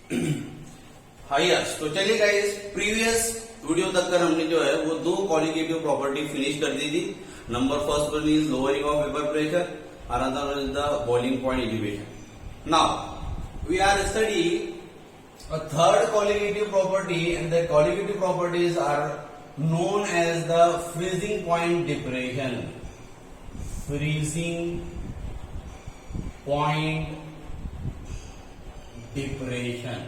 High yes. तो चलिए guys, previous video तक कर हमने जो है वो दो क्वालिटेटिव प्रॉपर्टी फिनिश कर दी थी। Number first one is lowering of vapour pressure, another is the boiling point elevation. Now we are study a third qualitative property, and the qualitative properties are known as the freezing point depression. Freezing point depression.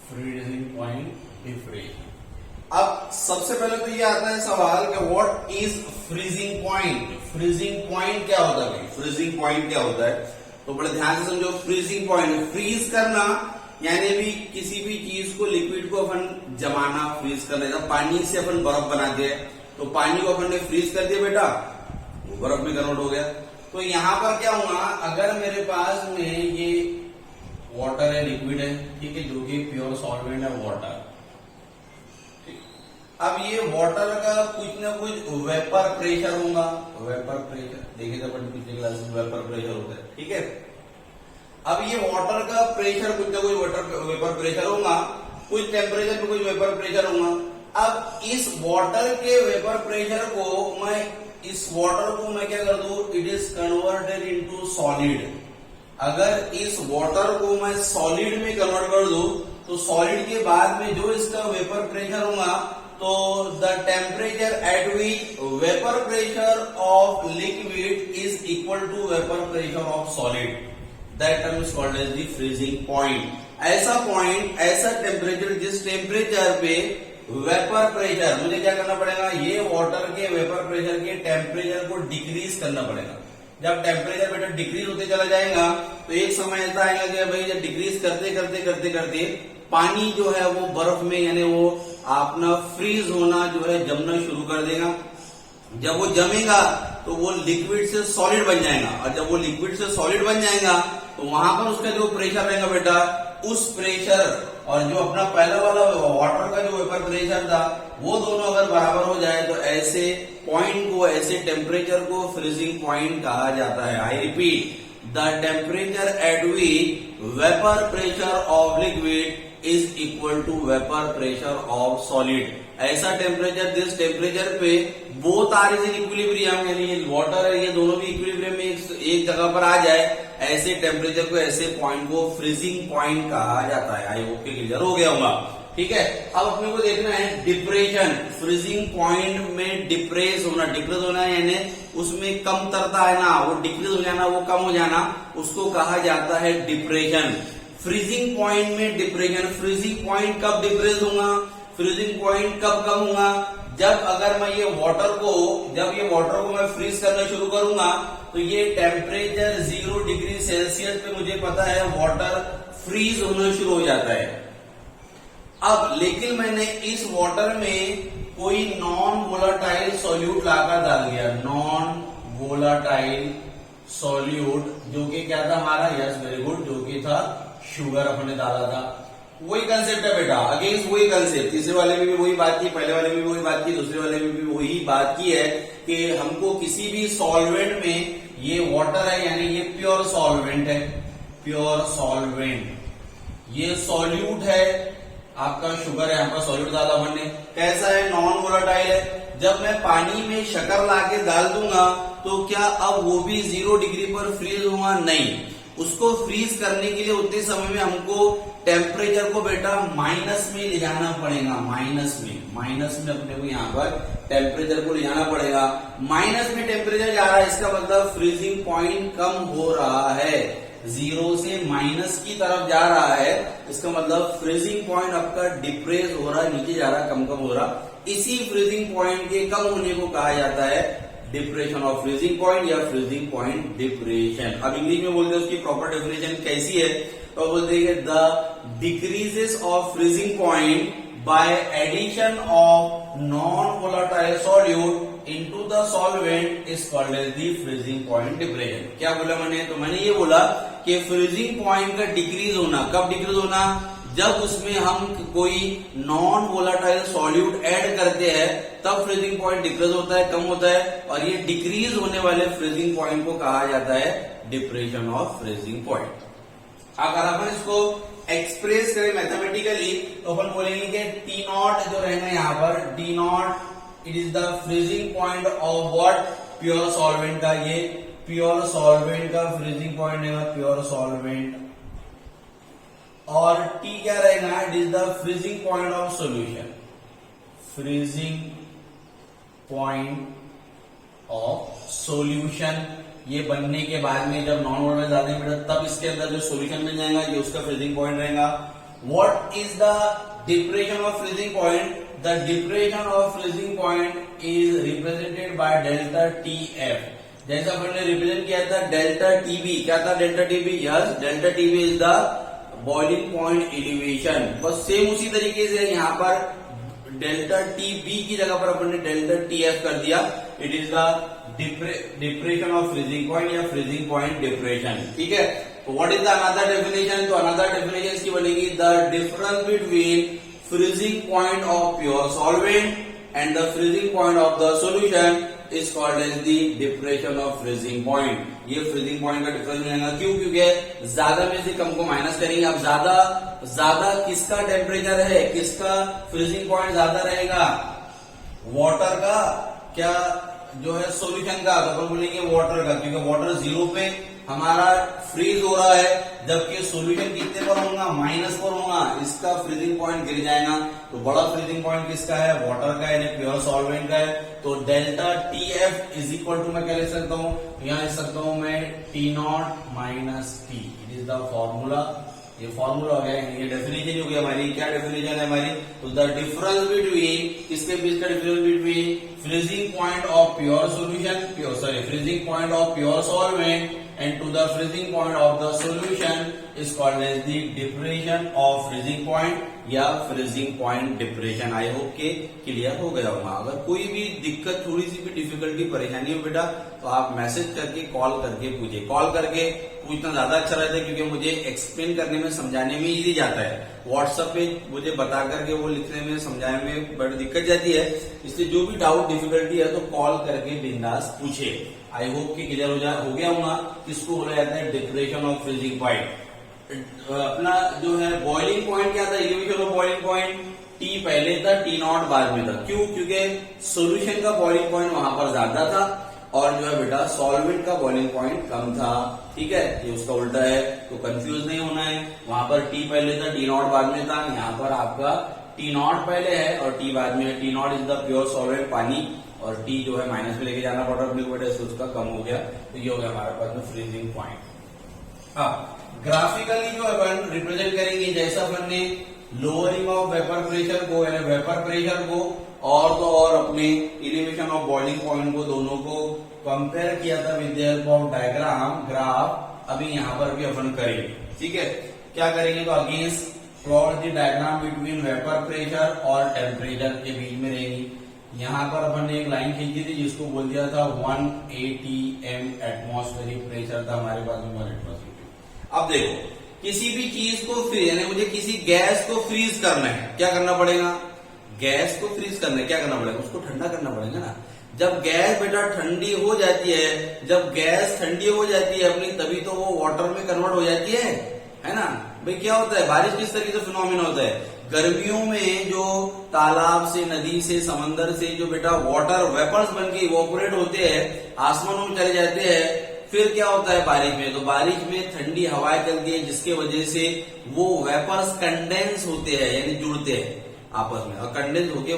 Freezing point depression. अब सबसे पहले तो ये आता है सवाल कि what is freezing point. Freezing point क्या होता है? फ्रीजिंग पॉइंट क्या होता है? तो बड़े ध्यान से समझो। फ्रीजिंग पॉइंट, फ्रीज करना यानी भी किसी भी चीज को, लिक्विड को अपन जमाना, फ्रीज कर देना। पानी से अपन बर्फ बनाते हैं, तो पानी को अपन ने फ्रीज कर दिया बेटा, वो बर्फ में कन्वर्ट हो गया। तो यहां पर क्या हुआ, अगर मेरे पास में ये वाटर है, लिक्विड है, ठीक है, जो कि प्योर सॉल्वेंट है वाटर। अब ये वाटर का कुछ ना कुछ वेपर प्रेशर होगा। वेपर प्रेशर देखिए, अपन पिछले क्लास में वेपर प्रेशर होता है, ठीक है। अब ये वाटर का प्रेशर कुछ ना कुछ वेपर प्रेशर होगा, कुछ टेम्परेचर पे कुछ वेपर प्रेशर होगा। अब इस वाटर के वेपर प्रेशर को मैं क्या कर दूं, it is converted into solid. अगर इस वाटर को मैं सॉलिड में कन्वर्ट कर दूं, तो सॉलिड के बाद में जो इसका वेपर प्रेशर होगा, तो the temperature at which vapour pressure of liquid is equal to vapour pressure of solid, that term is called as the freezing point. ऐसा पॉइंट, ऐसा टेम्परेचर, जिस टेम्परेचर पे वेपर प्रेशर, मुझे क्या करना पड़ेगा, ये वाटर के वेपर प्रेशर के टेम्परेचर को डिक्रीज करना पड़ेगा। जब टेम्परेचर बेटा डिक्रीज होते चला जाएगा, तो एक समय ऐसा आएगा कि भाई जब डिक्रीज करते करते करते करते पानी जो है वो बर्फ में, यानी वो अपना फ्रीज होना जो है, जमना शुरू कर देगा। जब वो जमेगा तो वो लिक्विड से सॉलिड बन जाएगा, और जब वो लिक्विड से सॉलिड बन जाएगा तो वहां पर उसका जो प्रेशर रहेगा बेटा, उस प्रेशर और जो अपना पहला वाला वाटर का जो वेपर प्रेशर था, वो दोनों अगर बराबर हो जाए तो ऐसे पॉइंट को, ऐसे टेम्परेचर को फ्रीजिंग पॉइंट कहा जाता है। I repeat, the temperature at which vapour pressure of liquid is equal to vapour pressure of solid. ऐसा टेम्परेचर, जिस टेम्परेचर पे both are is in equilibrium, यानी ये वाटर है, ये दोनों भी इक्विलिब्रियम में एक जगह पर आ जाए, ऐसे टेम्परेचर को, ऐसे पॉइंट को फ्रीजिंग पॉइंट कहा जाता है। आई होप के क्लियर हो गया होगा, ठीक है। अब अपने को देखना है डिप्रेशन। फ्रीजिंग पॉइंट में डिप्रेस होना यानी उसमें कमतरता है ना, वो डिक्रीज हो जाना, वो कम हो जाना, उसको कहा जाता है डिप्रेशन। फ्रीजिंग पॉइंट में डिप्रेशन। फ्रीजिंग पॉइंट कब डिप्रेस होगा, फ्रीजिंग पॉइंट कब कम होगा, जब अगर मैं ये वाटर को मैं फ्रीज करना शुरू करूंगा, तो ये टेम्परेचर 0 डिग्री सेल्सियस पे मुझे पता है वाटर फ्रीज होना शुरू हो जाता है। अब लेकिन मैंने इस वाटर में कोई नॉन वोलाटाइल सॉल्यूट लाकर डाल दिया, नॉन वोलाटाइल सॉल्यूट, जो कि क्या था हमारा, यस वेरी गुड, जो कि था शुगर अपने डाला था। वही कंसेप्ट है बेटा, अगेंस्ट वही कंसेप्ट। तीसरे वाले में भी वही बात की, पहले वाले में भी वही बात की, दूसरे वाले में भी वही बात की है कि हमको किसी भी सॉल्वेंट में, ये वाटर है यानी ये प्योर सॉल्वेंट है, प्योर सॉल्वेंट, ये सॉल्यूट है, आपका शुगर है, आपका सॉल्यूट डाला हमने, कैसा है, नॉन वोलाटाइल है। जब मैं पानी में शक्कर लाके डाल दूंगा, तो क्या अब वो भी 0 डिग्री पर फ्रीज होगा? नहीं। उसको फ्रीज करने के लिए उतने समय में हमको टेम्परेचर को बेटा माइनस में ले जाना पड़ेगा। माइनस में अपने को यहाँ पर टेम्परेचर को ले जाना पड़ेगा। माइनस में टेम्परेचर जा रहा है, इसका मतलब फ्रीजिंग पॉइंट कम हो रहा है, 0 से माइनस की तरफ जा रहा है। इसका मतलब फ्रीजिंग पॉइंट आपका डिप्रेस हो रहा है, नीचे जा रहा है, कम हो रहा। इसी फ्रीजिंग पॉइंट के कम होने को कहा जाता है डिप्रेशन ऑफ फ्रीजिंग पॉइंट या फ्रीजिंग पॉइंट डिप्रेशन। अब इंग्लिश में बोलते हैं उसकी प्रॉपर डेफिनेशन कैसी है, तो बोलते हैं the decreases of freezing point by addition of non volatile solute into the solvent is called as the freezing point depression. क्या बोला मैंने, तो मैंने ये बोला कि फ्रीजिंग पॉइंट का डिक्रीज होना, कब डिक्रीज होना, जब उसमें हम कोई नॉन वोलाटाइल सॉल्यूट ऐड करते हैं, तब फ्रीजिंग पॉइंट डिक्रीज होता है, कम होता है, और ये डिक्रीज होने वाले फ्रीजिंग पॉइंट को कहा जाता है डिप्रेशन ऑफ फ्रीजिंग पॉइंट। अगर अपन इसको एक्सप्रेस करें मैथमेटिकली तो अपन बोलेंगे कि टी नॉट जो रहेगा यहाँ पर T not it is the freezing point of what pure solvent का, ये प्योर सॉल्वेंट का फ्रीजिंग पॉइंट रहेगा प्योर सॉल्वेंट, और टी क्या रहेगा it is the freezing point of solution, freezing point of solution. ये बनने के बाद में जब नॉन वोलेटाइल जाते हैं बेटा तब इसके अंदर जो सॉल्यूशन मिल जाएगा ये उसका फ्रीजिंग पॉइंट रहेगा। What is the depression of freezing point? The depression of freezing point is represented by delta T F. जैसा हमने रिप्रेजेंट किया था डेल्टा टीबी, क्या था delta TB? Yes, delta TB is the boiling point elevation. बस same उसी तरीके से यहाँ पर डेल्टा टी बी की जगह पर अपन ने डेल्टा टी एफ कर दिया। It is the depression of freezing point या फ्रीजिंग पॉइंट डिप्रेशन, ठीक है। तो what is the another definition? तो अनदर डेफिनेशन इसकी बनेगी the difference between freezing point of pure solvent and the freezing point of the solution is called as the depression of freezing point. ये freezing point का difference मिलेगा, क्यों? क्योंकि ज्यादा में से कम को माइनस करेंगे। अब ज्यादा किसका टेम्परेचर है, किसका फ्रीजिंग पॉइंट ज्यादा रहेगा? वाटर का, क्या जो है सॉल्यूशन का? तो अपन बोलेंगे वाटर का, क्योंकि वाटर 0 पे हमारा फ्रीज हो रहा है, जबकि सॉल्यूशन कितने पर होगा? माइनस पर होगा, इसका फ्रीजिंग पॉइंट गिर जाएगा। तो बड़ा फ्रीजिंग पॉइंट किसका है? वाटर का, यानी प्योर सॉल्वेंट का है। तो delta T F is equal to मैं क्या लिख सकता हूँ? यहाँ लिख सकता हूँ मैं T not minus T, it is the formula. ये फॉर्मूला हो गया, ये डेफिनेशन हो गया हमारी। क्या डेफिनेशन है हमारी? तो द डिफरेंस बिटवीन, इसके बीच का difference between freezing point of pure solution, freezing point of pure solvent and to the freezing point of the solution is called as the depression of freezing point या freezing point depression। I hope के clear हो गया होगा। अगर कोई भी दिक्कत, थोड़ी सी भी डिफिकल्टी, परेशानी हो बेटा तो आप मैसेज करके, कॉल करके पूछिए। कॉल करके पूछना ज्यादा अच्छा रहता है, क्योंकि मुझे एक्सप्लेन करने में, समझाने में इजी जाता है। व्हाट्सएप पे मुझे बता करके वो लिखने में, समझाने में बड़ी दिक्कत जाती है। इसलिए जो भी डाउट, डिफिकल्टी है तो कॉल करके बिंदास पूछे। आई होप कि क्लियर हो गया होगा। किसको बोला जाता है? Depression of freezing point. अपना जो है बॉइलिंग पॉइंट क्या था? Elevation of boiling point T पहले था, टी नॉट बाद में था। क्यों? क्योंकि सॉल्यूशन का बॉइलिंग पॉइंट वहां पर ज्यादा था और जो है बेटा सॉल्वेंट का बॉइलिंग पॉइंट कम था, ठीक है। ये उसका उल्टा है, तो कंफ्यूज नहीं होना है। वहां पर टी पहले था, टी नॉट बाद में था। यहाँ पर आपका टी नॉट पहले है और टी बाद में है। T not is the pure solvent, पानी, और टी जो है माइनस में लेके जाना पड़ा अपने को बेटा, इससे उसका कम हो गया। तो ये हो गया हमारे पास में फ्रीजिंग पॉइंट। हाँ, ग्राफिकली जो अपन रिप्रेजेंट करेंगे, जैसा अपन ने लोअरिंग ऑफ वेपर प्रेशर को, यानी वेपर प्रेशर को, और तो और अपने एलिवेशन ऑफ बॉइलिंग पॉइंट को, दोनों को कंपेयर किया था with the help of diagram, graph. अभी यहाँ पर भी अपन करेंगे, ठीक है। क्या करेंगे? तो against plot the diagram between vapour pressure और टेम्परेचर के बीच में रहेगी। यहाँ पर अपन ने एक लाइन खींची थी जिसको बोल दिया था 180 m एटमॉस्फेरिक प्रेशर था हमारे पास में, 180। अब देखो, किसी भी चीज को फ्रीज, यानी मुझे किसी गैस को फ्रीज करना है, क्या करना पड़ेगा? गैस को फ्रीज करना है, क्या करना पड़ेगा? उसको ठंडा करना पड़ेगा ना। जब गैस बेटा ठंडी हो जाती है, जब गैस ठंडी हो जाती है अपनी, तभी तो वो वाटर में कन्वर्ट हो जाती है ना। भाई क्या होता है? बारिश किस तरीके से फिनोमिना होता है? गर्मियों में जो तालाब से, नदी से, समंदर से जो बेटा वाटर वेपर्स बन के इवोपोरेट होते हैं, आसमानों में चले जाते हैं, फिर क्या होता है बारिश में? तो बारिश में ठंडी हवाएं चलती है, जिसके वजह से वो वेपर्स कंडेंस होते हैं, यानी जुड़ते हैं आपस में, और कंडेंस होके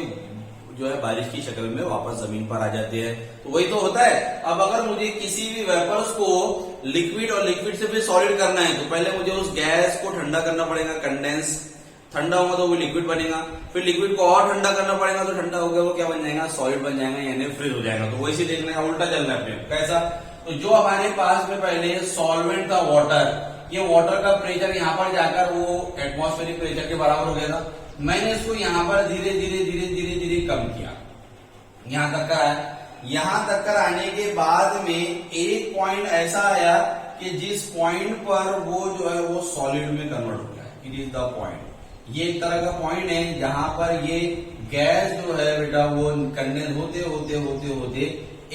जो है बारिश की शक्ल में वापस जमीन पर आ जाते हैं। तो वही तो होता है। अब अगर मुझे किसी भी वेपर्स को लिक्विड और लिक्विड से फिर सॉलिड करना है, तो पहले मुझे उस गैस को ठंडा करना पड़ेगा, कंडेंस। ठंडा होगा तो वो लिक्विड बनेगा, फिर लिक्विड को और ठंडा करना पड़ेगा, तो ठंडा हो गया वो क्या बन जाएगा? सॉलिड बन जाएगा, यानी फ्रीज हो जाएगा। तो वैसे देखने का उल्टा चलना है अपने। कैसा? तो जो हमारे पास में पहले सॉल्वेंट था वाटर, ये वाटर का प्रेशर यहाँ पर जाकर वो एटमॉस्फेरिक प्रेशर के बराबर हो गया था। मैंने इसको यहाँ पर धीरे धीरे धीरे धीरे धीरे कम किया, यहाँ तक का है। यहाँ तक कर आने के बाद में एक पॉइंट ऐसा आया कि जिस पॉइंट पर वो जो है वो सॉलिड में कन्वर्ट हो गया। It is the point. ये एक तरह का पॉइंट है जहां पर ये गैस जो है बेटा वो कंडेंस होते होते होते होते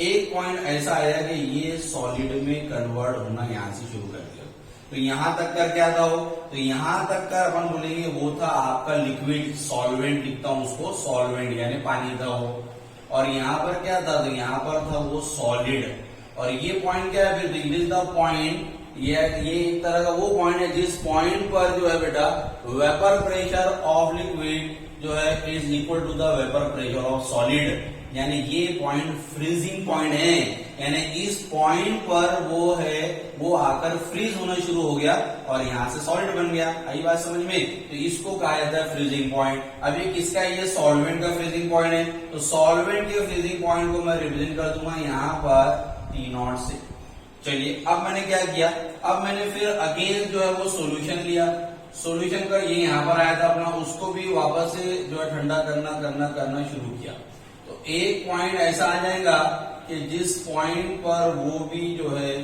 एक पॉइंट ऐसा आया कि ये सॉलिड में कन्वर्ट होना यहां से शुरू कर दिया। तो यहां तक का क्या था वो, तो यहां तक का अपन बोलेंगे वो था आपका लिक्विड, सॉल्वेंट लिखता हूं उसको, सॉल्वेंट यानी पानी था वो। और यहाँ पर क्या था, तो यहाँ पर था वो सॉलिड। और ये पॉइंट क्या है, फिर इट इज द पॉइंट, ये एक तरह का वो पॉइंट है जिस पॉइंट पर जो है बेटा वेपर प्रेशर ऑफ लिक्विड जो है is equal to the vapour pressure of solid. यानी ये पॉइंट फ्रीजिंग पॉइंट है, यानी इस पॉइंट पर वो है वो आकर फ्रीज होना शुरू हो गया और यहां से सॉलिड बन गया। आई बात समझ में, तो इसको कहा जाता है फ्रीजिंग पॉइंट। अब ये किसका, ये सॉल्वेंट का फ्रीजिंग पॉइंट है, तो सॉल्वेंट के फ्रीजिंग पॉइंट को मैं रिप्रेजेंट कर दूंगा यहाँ पर T0 से। चलिए अब मैंने क्या किया, अब मैंने फिर अगेन जो है वो सॉल्यूशन लिया, सॉल्यूशन का ये यहाँ पर आया था अपना, उसको भी वापस से जो है ठंडा करना शुरू किया। तो एक पॉइंट ऐसा आ जाएगा कि जिस पॉइंट पर वो भी जो है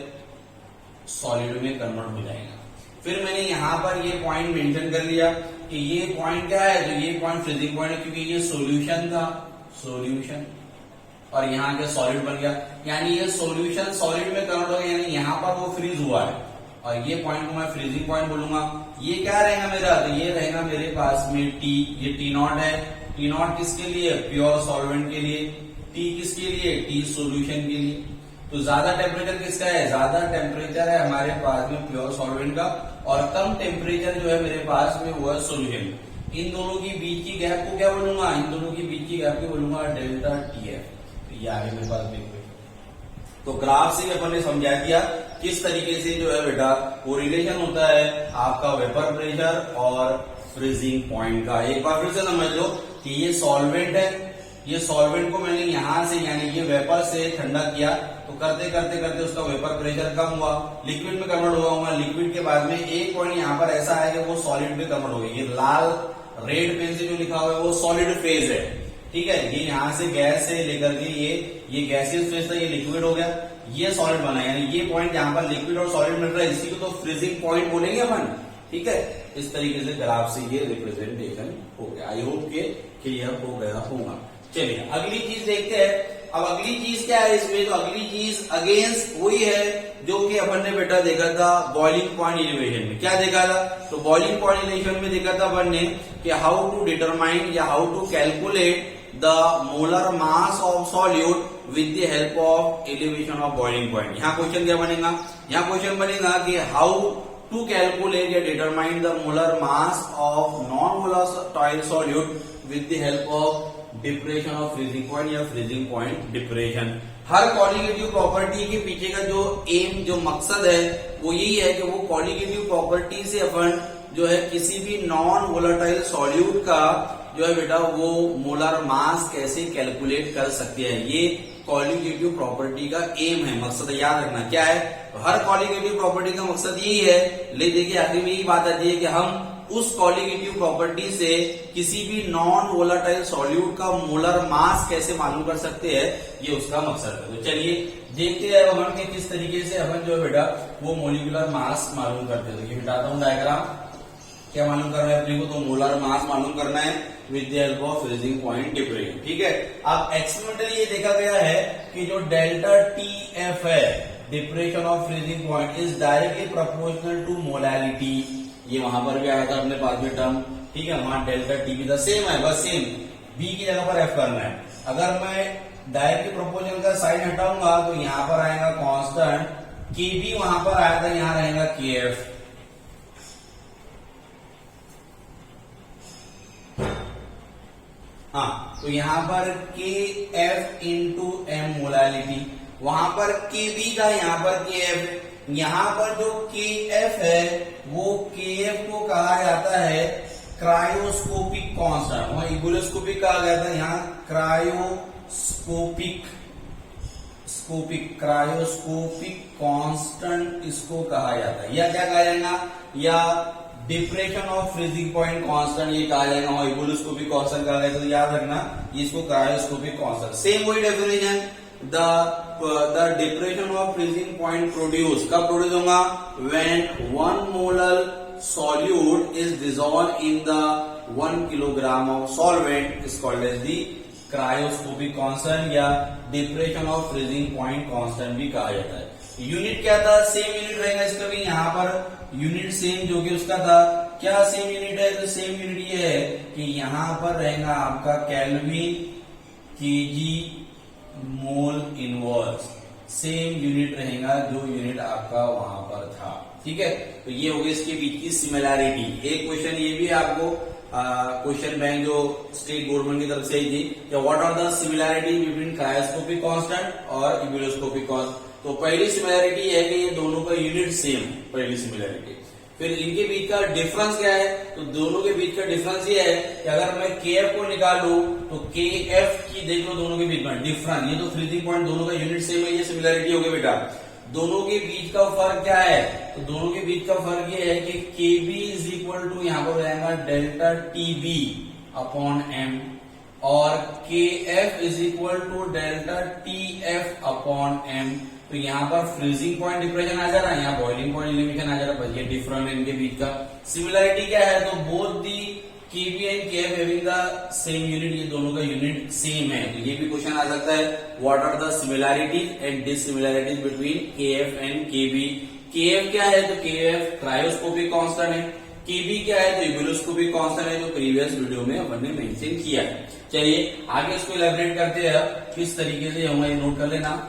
सॉलिड में कन्वर्ट हो जाएगा। फिर मैंने यहाँ पर ये पॉइंट मेंशन कर लिया कि ये पॉइंट क्या है, तो ये पॉइंट फ्रीजिंग पॉइंट है, क्योंकि ये सॉल्यूशन था, सॉल्यूशन, और यहाँ के सॉलिड बन गया, यानी ये सॉल्यूशन सॉलिड में कन्वर्ट हो गया, यानी यहाँ पर वो फ्रीज हुआ है और ये पॉइंट को मैं फ्रीजिंग पॉइंट बोलूंगा। ये क्या रहेगा मेरा, तो ये रहेगा मेरे पास में T, ये T0 है। T0 किसके लिए, प्योर सॉल्वेंट के लिए, T किसके लिए, T सॉल्यूशन के लिए। तो ज्यादा टेम्परेचर किसका है, ज्यादा टेम्परेचर है हमारे पास में प्योर सॉल्वेंट का, और कम टेम्परेचर जो है मेरे पास में वो है सॉल्यूशन। इन दोनों की बीच की गैप को क्या बोलूंगा, इन दोनों की बीच की गैप को बोलूंगा डेल्टा TF। ये आगे मेरे पास देखो, तो ग्राफ से अपन ने समझा दिया किस तरीके से जो है बेटा वो रिलेशन होता है आपका वेपर प्रेशर और फ्रीजिंग पॉइंट का। एक बार फिर से समझ लो कि ये सॉल्वेंट है, ये सॉल्वेंट को मैंने यहां से यानी ये वेपर से ठंडा किया, तो करते करते करते उसका वेपर प्रेशर कम हुआ, लिक्विड में कन्वर्ट हुआ, लिक्विड के बाद में एक पॉइंट यहाँ पर ऐसा है कि वो सॉलिड में कन्वर्ट हो गया। ये लाल रेड पेन से जो लिखा हुआ है वो सॉलिड फेज है, ठीक है। ये यहाँ से गैस से लेकर के ये गैसियस फेज था, ये लिक्विड हो गया, ये सॉलिड बना, यानी ये पॉइंट जहां पर लिक्विड और सॉलिड मिल रहा है इसी को तो फ्रीजिंग पॉइंट बोलेंगे अपन, ठीक है। इस तरीके से ग्राफ से ये रिप्रेजेंटेशन हो गया। आई होप के क्लियर हो गया होगा। चलिए अगली चीज देखते हैं। अब अगली चीज क्या है इसमें, तो अगली चीज अगेंस्ट वही है जो कि अपन ने बेटा देखा था बॉइलिंग पॉइंट इलिवेशन में। क्या देखा था, तो बॉइलिंग पॉइंट इलिवेशन में देखा था अपन ने कि हाउ टू डिटरमाइन या how to calculate the molar mass of solute with the help of elevation of boiling point। यहाँ क्वेश्चन क्या बनेगा, यहाँ क्वेश्चन बनेगा कि how to calculate या determine the molar mass of non-volatile solute with the help of depression of freezing point या freezing point depression। हर colligative property के पीछे का जो एम, जो मकसद है वो यही है कि वो कॉलिगेटिव प्रॉपर्टी से अपन जो है किसी भी नॉन वोलेटाइल सॉल्यूट का जो है बेटा वो मोलर मास कैसे कैलकुलेट कर सकते हैं। ये कॉलिगेटिव प्रॉपर्टी का एम है, मकसद है, याद रखना क्या है। तो हर कॉलिगेटिव प्रॉपर्टी का मकसद यही है। ले देखिए आखिर में यही बात आती है कि हम उस कॉलिगेटिव प्रॉपर्टी से किसी भी नॉन वोलेटाइल सॉल्यूट का मोलर मास कैसे मालूम कर सकते हैं, ये उसका मकसद है। तो चलिए देखते हैं अपन के किस तरीके से अपन जो है बेटा वो मोलिकुलर मास मालूम करते हैं। तो ये बिठाता हूं डायग्राम, क्या मालूम करना है अपने को, तो मोलर मास मालूम करना है with the help of freezing point difference, ठीक है। अब एक्सपेरिमेंटली ये देखा गया है कि जो डेल्टा TF है depression of freezing point is directly proportional to molality. ये वहां पर भी आया था अपने पास में टर्म, ठीक है। वहां डेल्टा T भी सेम है, बस सेम B की जगह पर F करना है। अगर मैं डायरेक्टली प्रोपोर्शनल का साइन हटाऊंगा तो यहाँ पर आएगा कांस्टेंट KB, वहां पर आया था, यहाँ रहेगा KF। हाँ, तो यहाँ पर KF इंटू M मोलैलिटी, वहां पर KB का यहाँ पर KF, यहाँ पर जो KF है वो KF को कहा जाता है क्रायोस्कोपिक कांस्टेंट, वहां इबुलोस्कोपिक कहा गया था, यहाँ क्रायोस्कोपिक कांस्टेंट इसको कहा जाता है। या क्या कहा जाएगा, या depression of freezing point constant ये कहा जाएगा, और इबुलोस्कोपिक कांस्टेंट कहा जाएगा। तो याद रखना इसको क्रायोस्कोपिक कांस्टेंट। सेम वही definition, the depression of freezing point produce कब प्रोड्यूस होगा, when 1 molar solute is dissolved in the 1 kilogram of solvent is called as the cryoscopic constant या depression of freezing point constant भी कहा जाता है। Unit क्या था, सेम यूनिट रहेगा इसका भी, यहाँ पर यूनिट सेम जो कि उसका था, क्या सेम यूनिट है, तो सेम यूनिट ये है कि यहाँ पर रहेगा आपका kelvin KG mol inverse, same unit रहेगा जो यूनिट आपका वहां पर था। ठीक है, तो ये हो गई इसके बीच की सिमिलैरिटी। एक क्वेश्चन ये भी आपको क्वेश्चन बैंक जो स्टेट गवर्नमेंट की तरफ से आई थी कि what are the similarity between cryoscopic constant और इबुलोस्कोपिक कांस्टेंट। तो पहली सिमिलैरिटी है कि ये दोनों का यूनिट सेम, पहली सिमिलैरिटी। फिर इनके बीच का डिफरेंस क्या है, तो दोनों के बीच का डिफरेंस ये है कि अगर मैं KF को निकालू तो KF की देख लो दोनों के बीच में डिफरेंस, ये तो फ्रीजिंग पॉइंट दोनों का यूनिट सेम है, ये सिमिलैरिटी हो गई बेटा। दोनों के बीच का फर्क क्या है, तो दोनों के बीच का फर्क ये है कि KB इज इक्वल टू यहाँ पर रहेगा डेल्टा TB अपॉन M और KF is equal to delta TF upon M। तो यहाँ पर फ्रीजिंग पॉइंट डिप्रेशन आ जा रहा है, यहाँ बॉइलिंग पॉइंट एलिमिनेशन आ जा रहा है, बस ये डिफरेंस है इनके बीच का। सिमिलैरिटी क्या है, तो both the KB and KF having the same unit, ये दोनों का यूनिट सेम है। तो ये भी क्वेश्चन आ सकता है, what are the similarities and dissimilarities between KF and KB। KF क्या है, तो KF क्रायोस्कोपिक कांस्टेंट है, KB क्या है, तो इबुलोस्कोपिक कांस्टेंट है, जो प्रीवियस वीडियो में अपन ने मेंशन किया है। चलिए आगे इसको इलैबोरेट करते हैं, किस तरीके से होगा ये नोट कर लेना।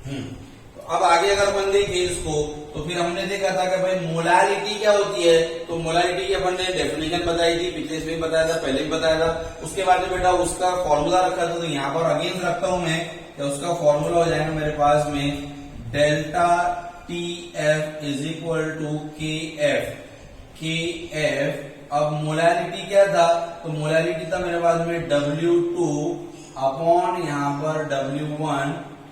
तो अब आगे अगर अपन देखें इसको, तो फिर हमने देखा था कि भाई मोलारिटी क्या होती है, तो मोलारिटी की अपन ने डेफिनेशन बताई थी, पिछले इसमें बताया था, पहले भी बताया था। उसके बाद में बेटा उसका फॉर्मूला रखा था, तो यहाँ पर अगेन रखता हूं मैं, तो उसका फॉर्मूला हो जाएगा मेरे पास में delta TF is equal to KF। अब मोलारिटी क्या था, तो मोलारिटी था मेरे पास में W2 अपॉन यहाँ पर W1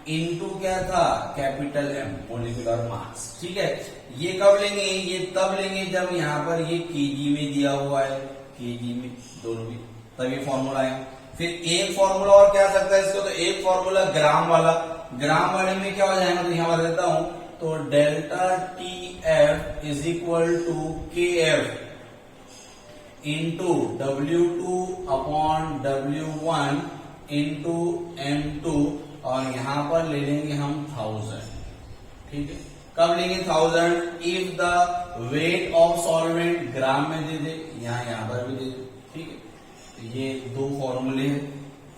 इनटू क्या था, कैपिटल M मोलिकुलर मास। ठीक है, ये कब लेंगे, ये तब लेंगे जब यहाँ पर ये केजी में दिया हुआ है, केजी में दोनों भी, तब ये फॉर्मूला है। फिर एक फॉर्मूला और क्या आ सकता है इसको, तो एक फॉर्मूला ग्राम वाला, ग्राम वाले में क्या हो जाएगा, तो यहाँ पर देता हूं, तो delta TF is equal to KF into W2 upon W1 into M2 और यहां पर ले लेंगे हम 1000। ठीक है, कब लेंगे 1000, if the weight of solvent gram में दे दे, यहां पर भी दे दे। ठीक है, तो ये दो फॉर्मूले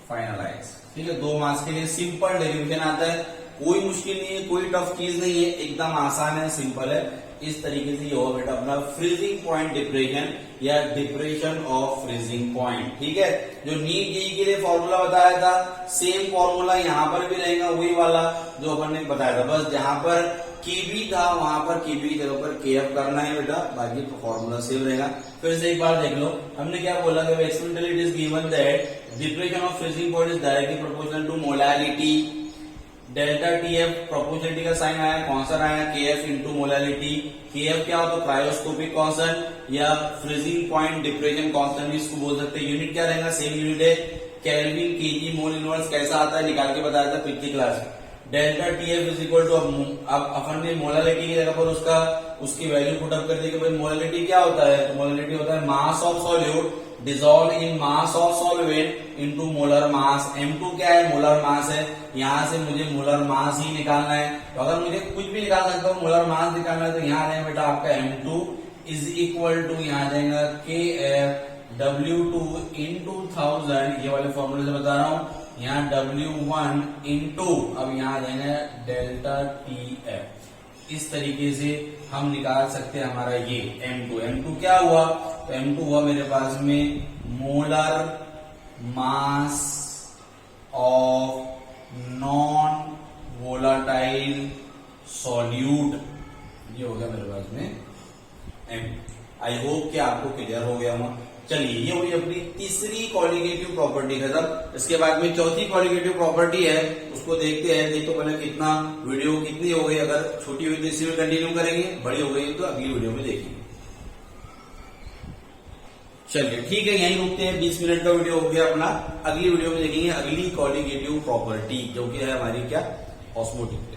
फाइनलाइज। ठीक है, 2 मास के लिए सिंपल डेरिवेशन आता है, कोई मुश्किल नहीं है, कोई टफ चीज नहीं है, एकदम आसान है, सिंपल है। इस तरीके से ये होगा बेटा अपना फ्रीजिंग पॉइंट डिप्रेशन या डिप्रेशन ऑफ फ्रीजिंग पॉइंट। ठीक है, जो नीट जेईई के लिए फॉर्मूला बताया था, सेम फॉर्मूला यहाँ पर भी रहेगा, वही वाला जो अपन ने बताया था, बस जहां पर KB था वहां पर KB की जगह पर KF करना है बेटा, बाकी तो फॉर्मूला सेम रहेगा। फिर से एक बार देख लो, हमने क्या बोला कि experimentally it is given that depression of freezing point is directly proportional to molarity. Delta TF proportionality का साइन आया, कौन सा आया, KF इंटू मोलारिटी। KF क्या हो, तो क्रायोस्कोपिक कांस्टेंट या फ्रीजिंग पॉइंट डिप्रेशन कांस्टेंट भी इसको बोल सकते हैं। यूनिट क्या रहेगा, सेम यूनिट है, केल्विन केजी मोल इनवर्स कैसा आता है निकाल के बताया था पिछली class. Delta TF is equal to, अब अपन ने मोलारिटी की जगह पर उसकी वैल्यू पुट अप कर दी कि भाई मोलारिटी क्या होता है, तो मोलारिटी होता है mass of solute dissolve in mass of solvent into molar mass. M2 क्या है, मोलर मास है, यहां से मुझे मोलर मास ही निकालना है। तो अगर मुझे कुछ भी निकाल सकता हूँ, मोलर मास निकालना है, तो यहाँ आ जाएगा बेटा आपका M2 इज इक्वल टू, यहाँ आ जाएगा KF W2 इंटू 1000, ये वाले फॉर्मूले से बता रहा हूँ, यहाँ W1 इंटू, अब यहाँ आ जाएगा डेल्टा TF। इस तरीके से हम निकाल सकते हैं हमारा ये M2 क्या हुआ, तो M2 हुआ मेरे पास में molar mass of non volatile solute, ये हो गया मेरे पास में M। आई होप कि आपको क्लियर हो गया होगा। चलिए, ये हुई अपनी तीसरी कॉलिगेटिव प्रॉपर्टी खत्म। इसके बाद में चौथी कॉलिगेटिव प्रॉपर्टी है, उसको देखते हैं। देखो पहले कितना वीडियो कितनी हो गई, अगर छोटी हुई तो इसी में कंटिन्यू करेंगे, बड़ी हो गई तो अगली वीडियो में देखेंगे। चलिए ठीक है, यहीं रुकते हैं, 20 मिनट का वीडियो हो गया अपना। अगली वीडियो में देखेंगे अगली कॉलिगेटिव प्रॉपर्टी, जो कि है हमारी क्या, ऑस्मोटिक।